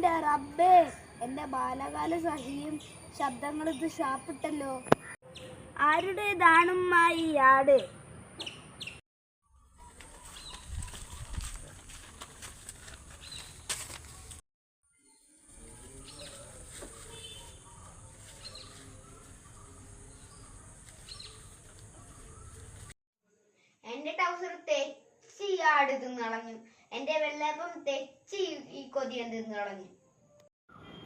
എൻ്റെ റബ്ബേ, എൻ്റെ ബാലകാല സഹിയും ശബ്ദങ്ങൾ ഇത് ഷാപ്പിട്ടല്ലോ. ആരുടേതാണുമ്മ ഈ ആട്? എന്റെ ടൗസർ തെച്ചി ആട് തിന്നളഞ്ഞു. എന്റെ വെള്ളപ്പം തെച്ചി ഈ കൊതിയൻ തിന്നളഞ്ഞു.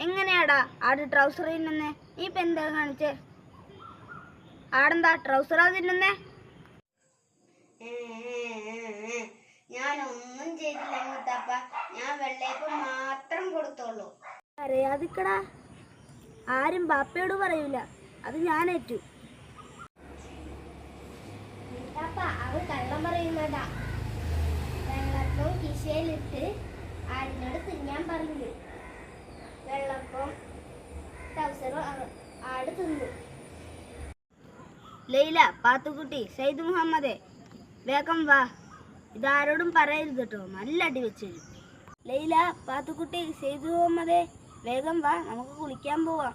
എങ്ങനെയാടാ ആട് ട്രൗസർ തിന്നുന്നേ? നീ ഇപ്പൊ എന്താ കാണിച്ചേ? ആടെന്താ ട്രൗസറാ തിന്നുന്നേ? ഞാനൊന്നും ചെയ്തില്ല മുത്തപ്പ, ഞാൻ വെള്ളയപ്പം മാത്രം കൊടുത്തോളൂ. അറിയാതിക്കടാ, ആരും ബാപ്പയോട് പറയൂല, അത് ഞാനേറ്റു. അവ കള്ളം പറയുന്നതാ. വെള്ളപ്പം കിശയിലിട്ട് ആടിനോട് തിന്നാൻ പറഞ്ഞു. വെള്ളപ്പം ടൗസർ ആട് തിന്നു. ലൈല, പാത്തുക്കുട്ടി, സയ്യിദ് മുഹമ്മദേ, വേഗം വാ. ഇതാരോടും പറയരുത് കേട്ടോ, നല്ല അടി വെച്ചു തരും. ലൈല, പാത്തുക്കുട്ടി, സയ്യിദ് മുഹമ്മദേ, വേഗം വാ, നമുക്ക് കുളിക്കാൻ പോവാം.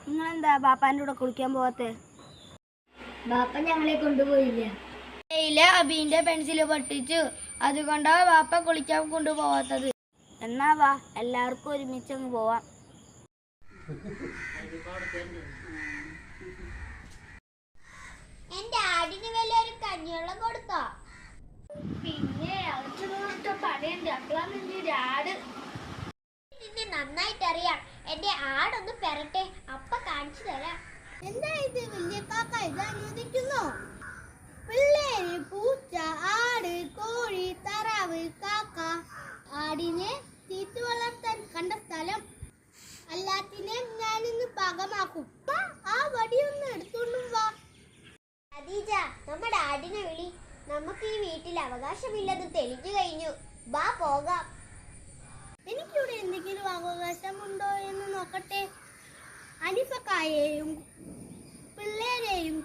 നിങ്ങളെന്താ ബാപ്പാൻ്റെ കൂടെ കുളിക്കാൻ പോവാത്തെ? ബാപ്പ ഞങ്ങളെ കൊണ്ടുപോയില്ല. ലൈല അബീന്റെ പെൻസില് പൊട്ടിച്ചു, അതുകൊണ്ടാ ബാപ്പ കുളിക്കാൻ കൊണ്ടുപോവാത്തത്. എന്നാ വാ, എല്ലാവർക്കും ഒരുമിച്ചങ്ങ് പോവാം. എന്റെ ആടിന് വലിയൊരു കഞ്ഞിവെള്ളം കൊടുത്തോ? പിന്നെ നിന്നെ നന്നായിട്ട് അറിയാം. എന്റെ ആടൊന്ന് പെരട്ടെ, അപ്പ കാണിച്ചു തരാം. എന്താ ഇത് വലിയ കാക്ക ഇത് അനുവദിക്കുന്നു? പിള്ളേര്, പൂച്ച, ആട്, കോഴി, താറാവ്, കാക്ക, ആടിനെ തീറ്റു വളർത്താൻ കണ്ട സ്ഥലം. എല്ലാത്തിനെയും ഞാനിന്ന് പാകമാക്കും. ആ വടിയൊന്ന് എടുത്തോണ്ടും വാ. ഖദീജ, നമ്മുടെ ആടിനെ വിളി. നമുക്ക് ഈ വീട്ടിൽ അവകാശമില്ലെന്ന് തെളിഞ്ഞു കഴിഞ്ഞു. വാ പോകാം. എനിക്കിവിടെ എന്തെങ്കിലും അവകാശമുണ്ടോ എന്ന് നോക്കട്ടെ. അനിഫക്കായെയും പിള്ളേരെയും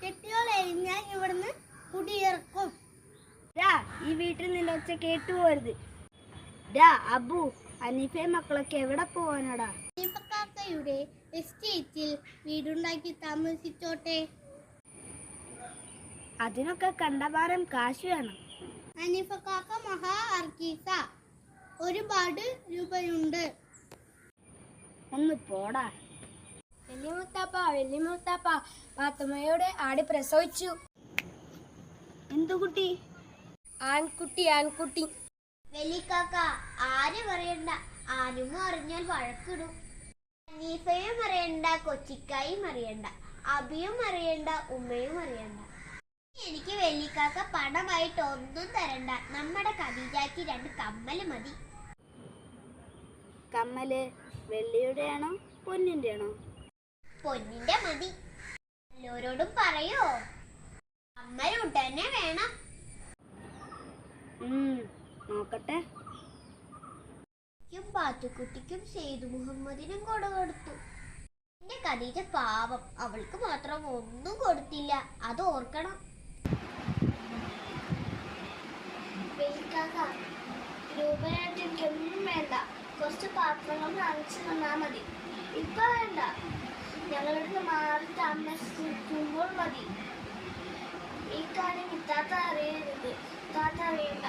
കെട്ടിയോളെയും ഞാൻ ഇവിടുന്ന് കുടിയിറക്കും. ഈ വീട്ടിൽ നിന്റെ ഒച്ച കേട്ടുപോരുത്. അബു, അനീഫെ മക്കളൊക്കെ എവിടെ പോവാനടാ? അനിഫക്കാക്കയുടെ എസ്റ്റേറ്റിൽ വീടുണ്ടാക്കി താമസിച്ചോട്ടെ. അതിനൊക്കെ കണ്ടമാനം കാശ് വേണം. അനിഫക്കാക്ക മഹാ അർക്കീസ, ഒരുപാട് രൂപയുണ്ട്. ഒന്ന് പോടാ. വെല്ലിമുത്താപ്പ, പാത്തുമ്മയുടെ ആട് പ്രസവിച്ചു. എന്തു കുട്ടി? ആൺകുട്ടി. വെല്ലിക്കാക്ക, ആരും അറിയണ്ട. ആരും അറിഞ്ഞാൽ വഴക്കിടും. അനീഫയും അറിയണ്ട, കൊച്ചിക്കായും അറിയണ്ട, അബിയും അറിയണ്ട, ഉമ്മയും അറിയണ്ട. എനിക്ക് വെല്ലിക്കാക്ക പണമായിട്ട് ഒന്നും തരണ്ട. നമ്മുടെ ഖദീജയ്ക്ക് 2 കമ്മല് മതി. കമ്മല് വെള്ളിയുടെയാണോ പൊന്നിന്റെ ആണോ? പൊന്നിന്റെ മതി. എല്ലാരോടും പറയോ? കമ്മൽ ഉടനെ വേണം. നോക്കട്ടെ. പാത്തുക്കുട്ടിക്കും സെയ്ദ് മുഹമ്മദിനും കൊട കൊടുത്തു. എന്റെ ഖദീജ പാവം, അവൾക്ക് മാത്രം ഒന്നും കൊടുത്തില്ല. അത് ഓർക്കണം. രൂപയായിട്ട് എനിക്കൊന്നും വേണ്ട. കുറച്ച് പാത്രങ്ങൾ വാങ്ങിച്ചു തന്നാ മതി. ഇപ്പൊ വേണ്ട, ഞങ്ങളിടുന്ന് മാറി താമസിക്കുമ്പോൾ മതി. ഈ കാര്യം ഇത്താത്ത അറിയരുത്. താത്ത അറിയണ്ട.